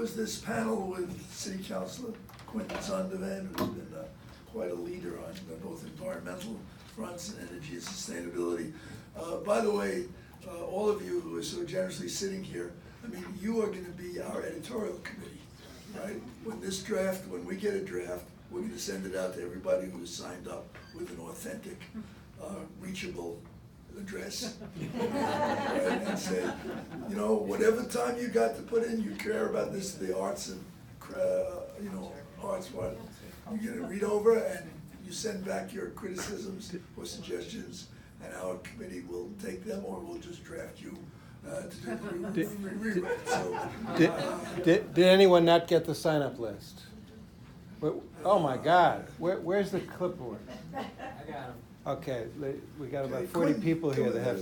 was this panel with City Councilor Quentin Zondervan, who's been quite a leader on both environmental fronts and energy and sustainability. By the way, all of you who are so generously sitting here, I mean, you are going to be our editorial committee, right? When we get a draft, we're going to send it out to everybody who's signed up with an authentic, reachable address. Right? And say, you know, whatever time you got to put in, you care about this, the arts and, arts part, you get it read over and you send back your criticisms or suggestions, and our committee will take them, or we'll just draft you to do the rewrite. So, did anyone not get the sign-up list? Oh my God, where's the clipboard? I got him. Okay, we got about 40 people here that have.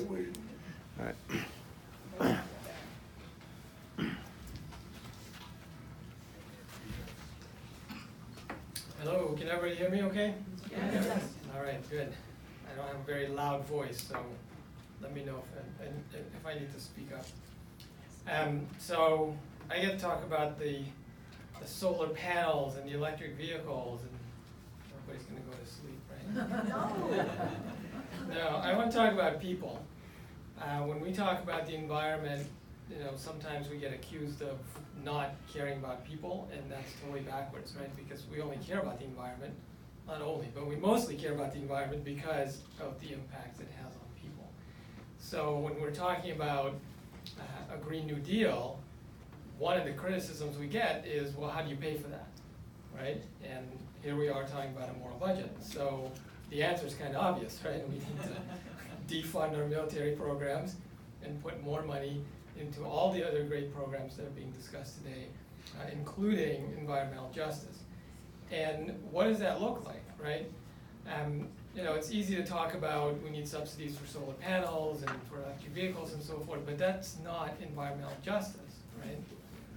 All right. Hello, can everybody hear me okay? Yes. All right, good. I don't have a very loud voice, so let me know if I need to speak up. So I get to talk about the solar panels and the electric vehicles, and everybody's going to go to sleep, right? No, I want to talk about people. When we talk about the environment, sometimes we get accused of not caring about people, and that's totally backwards, right? Because we only care about the environment, not only, but we mostly care about the environment because of the impacts it has on people. So when we're talking about a Green New Deal, one of the criticisms we get is, well, how do you pay for that, right? And here we are talking about a moral budget. So the answer is kind of obvious, right? We need to defund our military programs and put more money into all the other great programs that are being discussed today, including environmental justice. And what does that look like, right? It's easy to talk about we need subsidies for solar panels and for electric vehicles and so forth, but that's not environmental justice, right?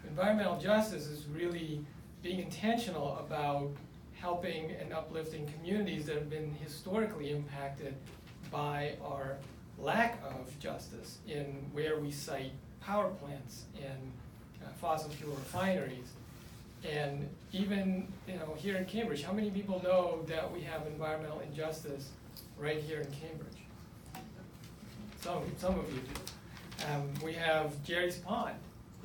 Environmental justice is really being intentional about helping and uplifting communities that have been historically impacted by our lack of justice in where we site power plants and fossil fuel refineries. And even here in Cambridge, how many people know that we have environmental injustice right here in Cambridge? Some of you do. We have Jerry's Pond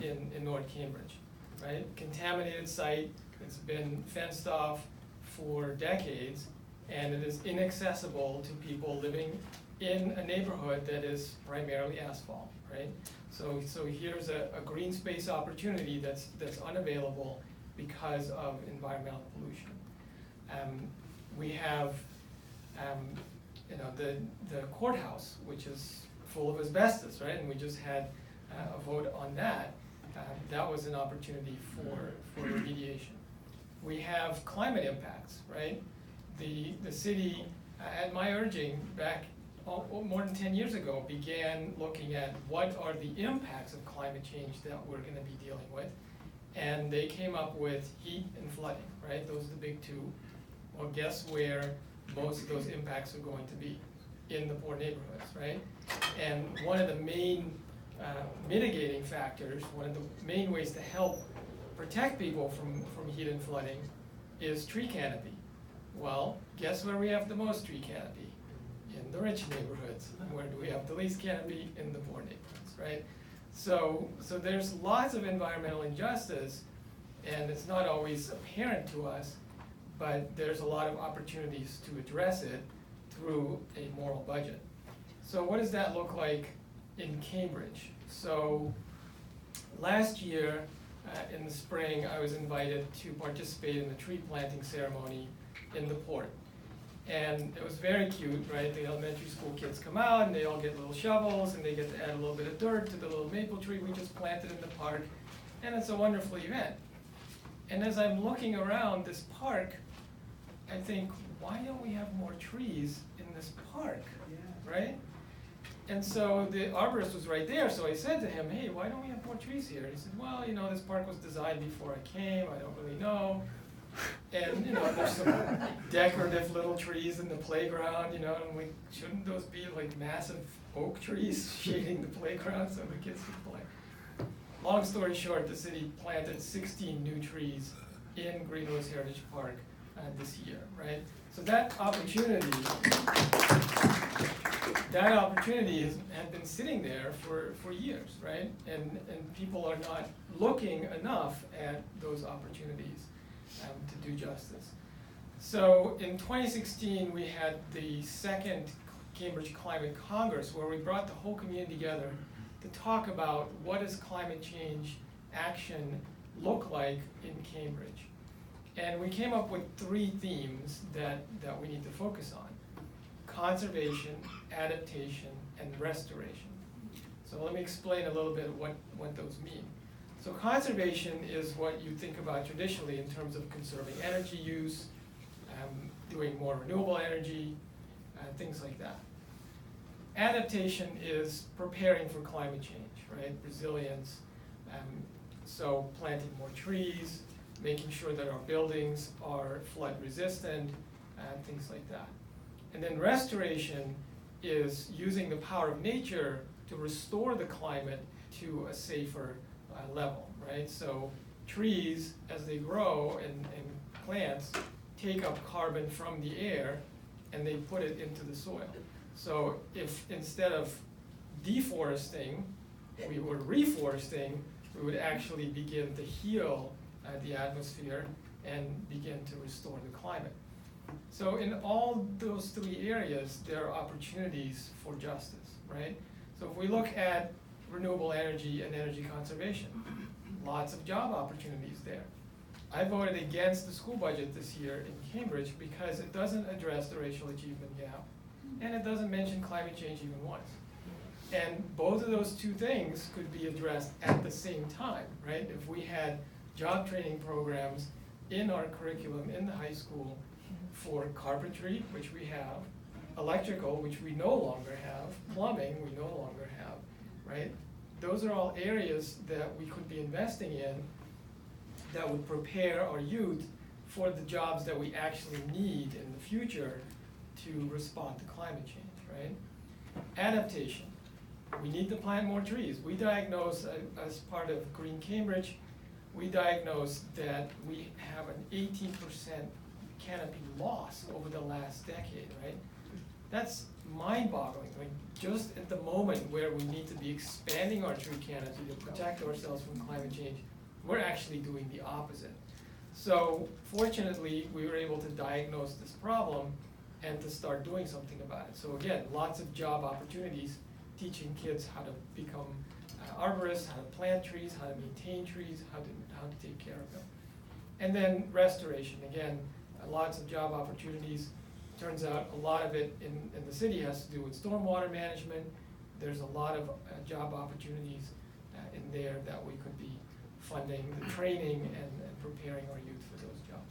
in North Cambridge, right? Contaminated site. It's been fenced off for decades, and it is inaccessible to people living in a neighborhood that is primarily asphalt, right? So here's a green space opportunity that's unavailable because of environmental pollution. We have the courthouse, which is full of asbestos, right? And we just had a vote on that. That was an opportunity for remediation. We have climate impacts, right? The city, at my urging, back more than 10 years ago, began looking at what are the impacts of climate change that we're going to be dealing with. And they came up with heat and flooding, right? Those are the big two. Well, guess where most of those impacts are going to be? In the poor neighborhoods, right? And one of the main mitigating factors, one of the main ways to help protect people from heat and flooding is tree canopy. Well, guess where we have the most tree canopy? In the rich neighborhoods. Where do we have the least canopy? In the poor neighborhoods, right? So there's lots of environmental injustice, and it's not always apparent to us, but there's a lot of opportunities to address it through a moral budget. So what does that look like in Cambridge? So last year, in the spring, I was invited to participate in the tree planting ceremony in the port. And it was very cute, right? The elementary school kids come out and they all get little shovels and they get to add a little bit of dirt to the little maple tree we just planted in the park. And it's a wonderful event. And as I'm looking around this park, I think, why don't we have more trees in this park, right? And so the arborist was right there, so I said to him, hey, why don't we have more trees here? He said, well, this park was designed before I came, I don't really know. And there's some decorative little trees in the playground, and shouldn't those be like massive oak trees shading the playground so the kids can play? long story short, the city planted 16 new trees in Greenwoods Heritage Park this year, right? So that opportunity had been sitting there for years, right? And people are not looking enough at those opportunities to do justice. So in 2016, we had the second Cambridge Climate Congress, where we brought the whole community together to talk about what does climate change action look like in Cambridge. And we came up with 3 themes that we need to focus on: conservation, adaptation, and restoration. So let me explain a little bit what those mean. So conservation is what you think about traditionally in terms of conserving energy use, doing more renewable energy, things like that. Adaptation is preparing for climate change, right? Resilience, so planting more trees, making sure that our buildings are flood resistant, and things like that. And then restoration is using the power of nature to restore the climate to a safer level, right? So trees, as they grow, and plants take up carbon from the air and they put it into the soil. So if instead of deforesting, we were reforesting, we would actually begin to heal the atmosphere and begin to restore the climate. So in all those 3 areas, there are opportunities for justice, right? So if we look at renewable energy and energy conservation, lots of job opportunities there. I voted against the school budget this year in Cambridge because it doesn't address the racial achievement gap, and it doesn't mention climate change even once. And both of those 2 things could be addressed at the same time, right? If we had job training programs in our curriculum in the high school for carpentry, which we have, electrical, which we no longer have, plumbing, we no longer have, right? Those are all areas that we could be investing in that would prepare our youth for the jobs that we actually need in the future to respond to climate change, right? Adaptation. We need to plant more trees. We diagnose, as part of Green Cambridge, we diagnosed that we have an 18% canopy loss over the last decade, right? That's mind-boggling. I mean, just at the moment where we need to be expanding our tree canopy to protect ourselves from climate change, we're actually doing the opposite. So fortunately, we were able to diagnose this problem and to start doing something about it. So again, lots of job opportunities, teaching kids how to become arborists, how to plant trees, how to maintain trees, how to take care of them. And then restoration, again, lots of job opportunities. Turns out a lot of it in the city has to do with stormwater management. There's a lot of job opportunities in there that we could be funding the training and preparing our youth for those jobs.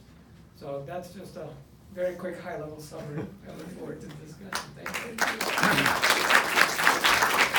So that's just a very quick high-level summary. I look forward to the discussion. Thank you.